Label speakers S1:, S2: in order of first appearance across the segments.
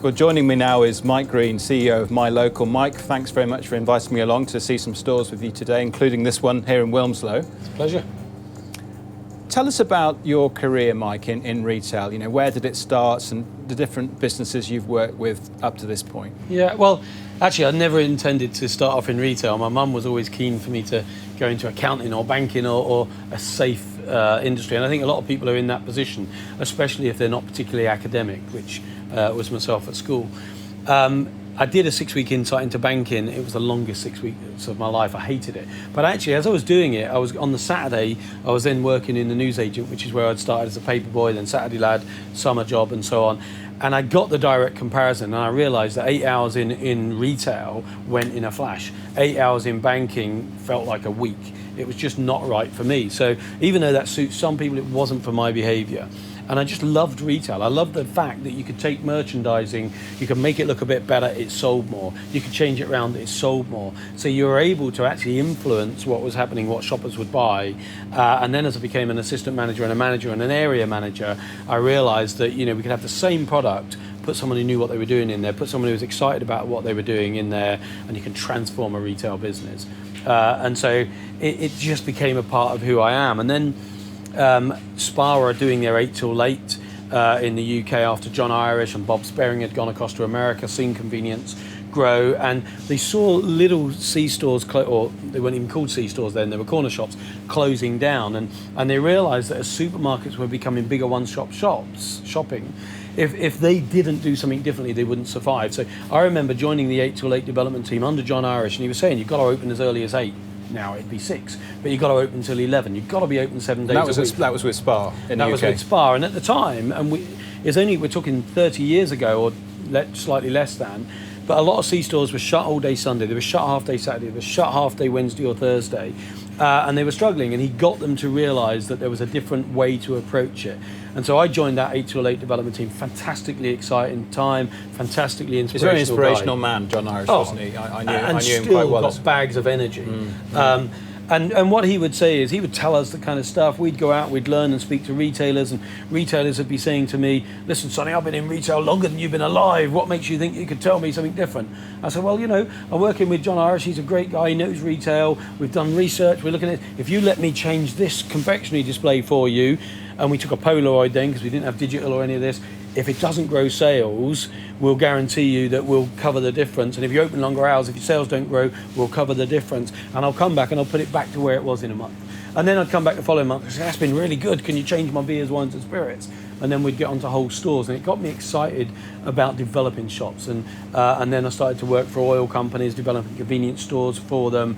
S1: Well, joining me now is Mike Greene, CEO of My Local. Mike, thanks very much for inviting me along to see some stores with you today, including this one here in Wilmslow.
S2: It's a pleasure.
S1: Tell us about your career, Mike, in retail. You know, where did it start and the different businesses you've worked with up to this point?
S2: Yeah, well, actually, I never intended to start off in retail. My mum was always keen for me to go into accounting or banking or a safe industry. And I think a lot of people are in that position, especially if they're not particularly academic, which was myself at school. I did a 6-week insight into banking. It was the longest 6 weeks of my life. I hated it. But actually, as I was doing it, I was on the Saturday, I was then working in the newsagent, which is where I'd started as a paper boy, then Saturday lad, summer job, and so on. And I got the direct comparison, and I realised that 8 hours in retail went in a flash. 8 hours in banking felt like a week. It was just not right for me. So even though that suits some people, it wasn't for my behaviour. And I just loved retail. I loved the fact that you could take merchandising, you could make it look a bit better, it sold more. You could change it around, it sold more. So you were able to actually influence what was happening, what shoppers would buy. And then as I became an assistant manager and a manager and an area manager, I realised that, you know, we could have the same product, put someone who knew what they were doing in there, put someone who was excited about what they were doing in there, and you can transform a retail business. And so it just became a part of who I am. And then Spar are doing their 8 till late in the UK after John Irish and Bob Sparing had gone across to America, seen convenience grow, and they saw little C-stores, or they weren't even called C-stores then, they were corner shops, closing down, and they realised that as supermarkets were becoming bigger one-stop shopping, if they didn't do something differently, they wouldn't survive. So I remember joining the 8 till 8 development team under John Irish, and he was saying, you've got to open as early as 8. Now it'd be 6, but you've got to open until 11. You've got to be open 7 days a week.
S1: That was with Spar in the UK.
S2: That was with Spar, and at the time, and we're talking 30 years ago, or slightly less than, but a lot of C-stores were shut all day Sunday, they were shut half day Saturday, they were shut half day Wednesday or Thursday, and they were struggling, and he got them to realise that there was a different way to approach it. And so I joined that 8 till 8 development team. Fantastically exciting time, fantastically inspirational.
S1: He's a very inspirational man, John Irish, wasn't he? I knew him quite well.
S2: And still got bags of energy. And what he would say is, he would tell us the kind of stuff. We'd go out, we'd learn and speak to retailers, and retailers would be saying to me, listen, Sonny, I've been in retail longer than you've been alive. What makes you think you could tell me something different? I said, well, you know, I'm working with John Irish. He's a great guy. He knows retail. We've done research. We're looking at, if you let me change this confectionery display for you, and we took a Polaroid then because we didn't have digital or any of this, if it doesn't grow sales, we'll guarantee you that we'll cover the difference. And if you open longer hours, if your sales don't grow, we'll cover the difference. And I'll come back and I'll put it back to where it was in a month. And then I'd come back the following month and say, that's been really good. Can you change my beers, wines and spirits? And then we'd get onto whole stores. And it got me excited about developing shops. And then I started to work for oil companies, developing convenience stores for them.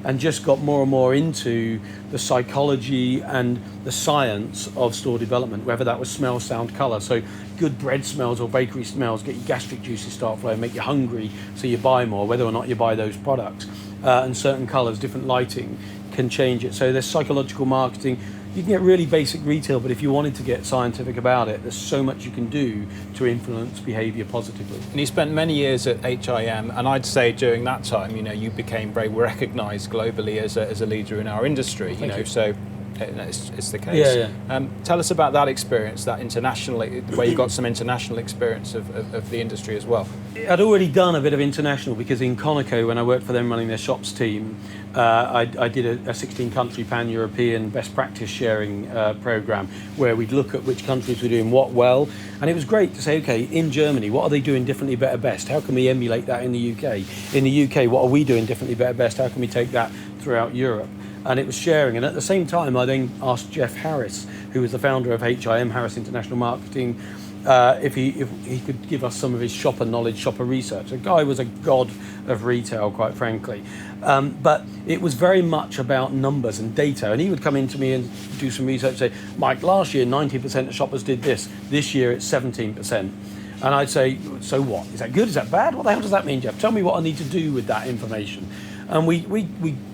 S2: And just got more and more into the psychology and the science of store development, whether that was smell, sound, colour. So good bread smells or bakery smells get your gastric juices start flowing, make you hungry, so you buy more, whether or not you buy those products. And certain colours, different lighting can change it. So there's psychological marketing. You can get really basic retail, but if you wanted to get scientific about it, there's so much you can do to influence behaviour positively.
S1: And you spent many years at HIM, and I'd say during that time, you know, you became very recognised globally as a leader in our industry.
S2: Thank you.
S1: So it's the case.
S2: Yeah.
S1: Tell us about that experience, that international, where you got some international experience of the industry as well.
S2: I'd already done a bit of international because in Conoco, when I worked for them running their shops team, I did a 16-country pan-European best practice sharing program where we'd look at which countries were doing what well. And it was great to say, okay, in Germany, what are they doing differently, better, best? How can we emulate that in the UK? In the UK, what are we doing differently, better, best? How can we take that throughout Europe? And it was sharing. And at the same time, I then asked Jeff Harris, who was the founder of HIM, Harris International Marketing, if he could give us some of his shopper knowledge, shopper research. The guy was a god of retail, quite frankly. But it was very much about numbers and data. And he would come in to me and do some research, say, Mike, last year 90% of shoppers did this. This year it's 17%. And I'd say, so what? Is that good? Is that bad? What the hell does that mean, Jeff? Tell me what I need to do with that information. And we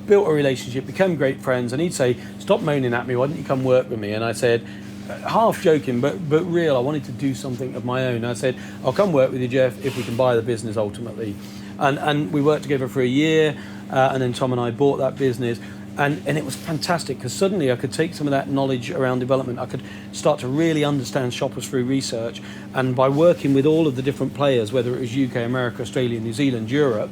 S2: built a relationship, became great friends, and he'd say, stop moaning at me, why don't you come work with me? And I said, half joking, but real, I wanted to do something of my own. I said, I'll come work with you, Jeff, if we can buy the business ultimately. And we worked together for a year, and then Tom and I bought that business. And it was fantastic because suddenly I could take some of that knowledge around development. I could start to really understand shoppers through research. And by working with all of the different players, whether it was UK, America, Australia, New Zealand, Europe,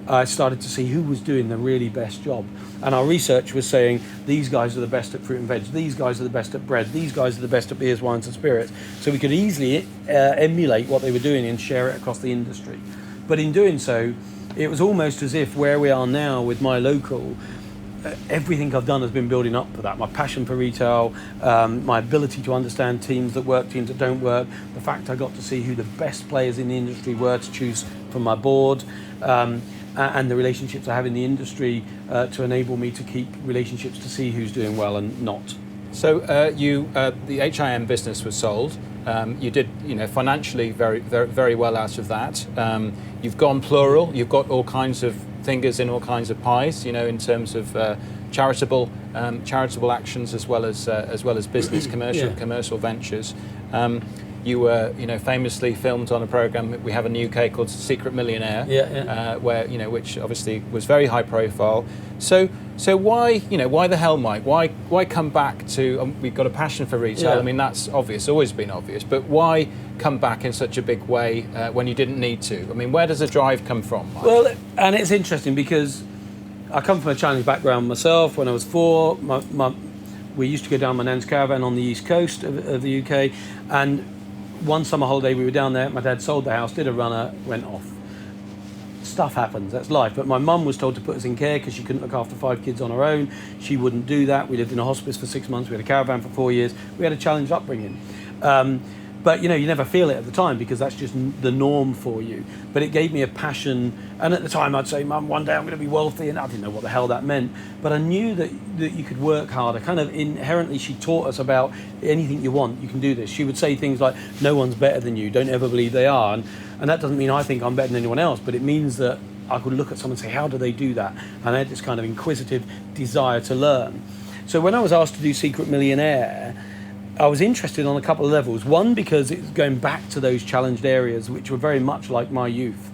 S2: I started to see who was doing the really best job. And our research was saying, these guys are the best at fruit and veg, these guys are the best at bread, these guys are the best at beers, wines and spirits. So we could easily emulate what they were doing and share it across the industry. But in doing so, it was almost as if where we are now with my local, everything I've done has been building up for that. My passion for retail, my ability to understand teams that work, teams that don't work, the fact I got to see who the best players in the industry were to choose from my board, and the relationships I have in the industry to enable me to keep relationships to see who's doing well and not.
S1: So the HIM business was sold. You did, financially very well out of that. You've gone plural. You've got all kinds of fingers in all kinds of pies. In terms of charitable actions as well as business commercial ventures. You were, famously filmed on a program we have in the UK called Secret Millionaire, where which obviously was very high profile. So why the hell, Mike? Why come back to? We've got a passion for retail.
S2: Yeah.
S1: I mean, that's obvious, always been obvious. But why come back in such a big way when you didn't need to? I mean, where does the drive come from, Mike?
S2: Well, and it's interesting because I come from a challenge background myself. When I was 4, we used to go down my nan's caravan on the east coast of the UK, and one summer holiday we were down there, my dad sold the house, did a runner, went off. Stuff happens, that's life. But my mum was told to put us in care because she couldn't look after 5 kids on her own. She wouldn't do that. We lived in a hospice for 6 months, we had a caravan for 4 years. We had a challenged upbringing. But you never feel it at the time because that's just the norm for you. But it gave me a passion, and at the time I'd say, Mum, one day I'm going to be wealthy, and I didn't know what the hell that meant. But I knew that you could work harder. Kind of inherently, she taught us about anything you want, you can do this. She would say things like, no one's better than you, don't ever believe they are. And that doesn't mean I think I'm better than anyone else, but it means that I could look at someone and say, how do they do that? And I had this kind of inquisitive desire to learn. So when I was asked to do Secret Millionaire, I was interested on a couple of levels. One, because it's going back to those challenged areas, which were very much like my youth.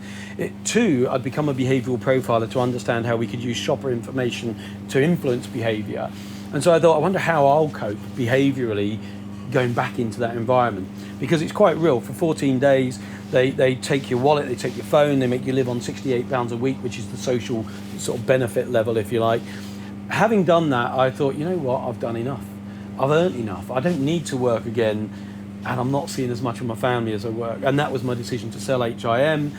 S2: 2, I'd become a behavioural profiler to understand how we could use shopper information to influence behaviour. And so I thought, I wonder how I'll cope behaviourally going back into that environment. Because it's quite real. For 14 days, they take your wallet, they take your phone, they make you live on £68 a week, which is the social sort of benefit level, if you like. Having done that, I thought, you know what, I've done enough. I've earned enough. I don't need to work again, and I'm not seeing as much of my family as I work. And that was my decision to sell HIM.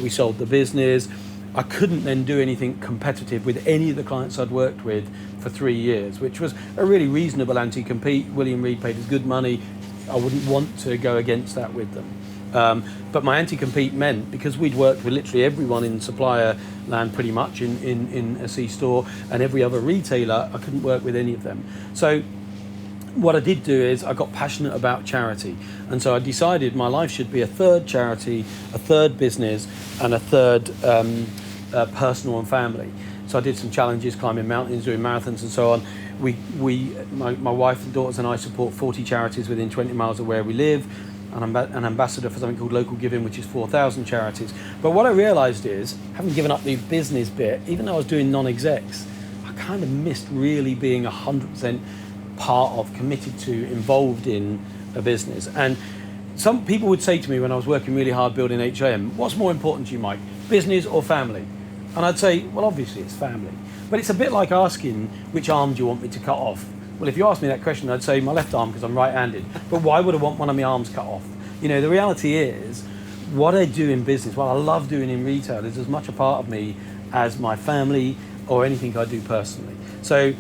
S2: We sold the business. I couldn't then do anything competitive with any of the clients I'd worked with for 3 years, which was a really reasonable anti-compete. William Reed paid us good money. I wouldn't want to go against that with them. But my anti-compete meant, because we'd worked with literally everyone in supplier land pretty much in a C-store and every other retailer, I couldn't work with any of them. So what I did do is I got passionate about charity, and so I decided my life should be a third charity, a third business, and a third personal and family. So I did some challenges, climbing mountains, doing marathons and so on. My wife and daughters and I support 40 charities within 20 miles of where we live. I'm an ambassador for something called Local Giving, which is 4,000 charities. But what I realised is, having given up the business bit, even though I was doing non-execs, I kind of missed really being 100% part of, committed to, involved in a business. And some people would say to me when I was working really hard building HIM, what's more important to you, Mike, business or family? And I'd say, well, obviously it's family. But it's a bit like asking, which arm do you want me to cut off? Well, if you asked me that question, I'd say my left arm because I'm right-handed. But why would I want one of my arms cut off? The reality is, what I do in business, what I love doing in retail, is as much a part of me as my family or anything I do personally. So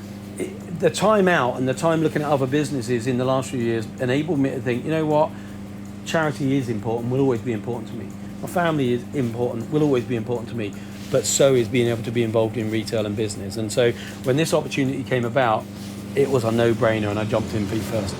S2: the time out and the time looking at other businesses in the last few years enabled me to think, you know what, charity is important, will always be important to me. My family is important, will always be important to me, but so is being able to be involved in retail and business. And so when this opportunity came about, it was a no-brainer and I jumped in feet first.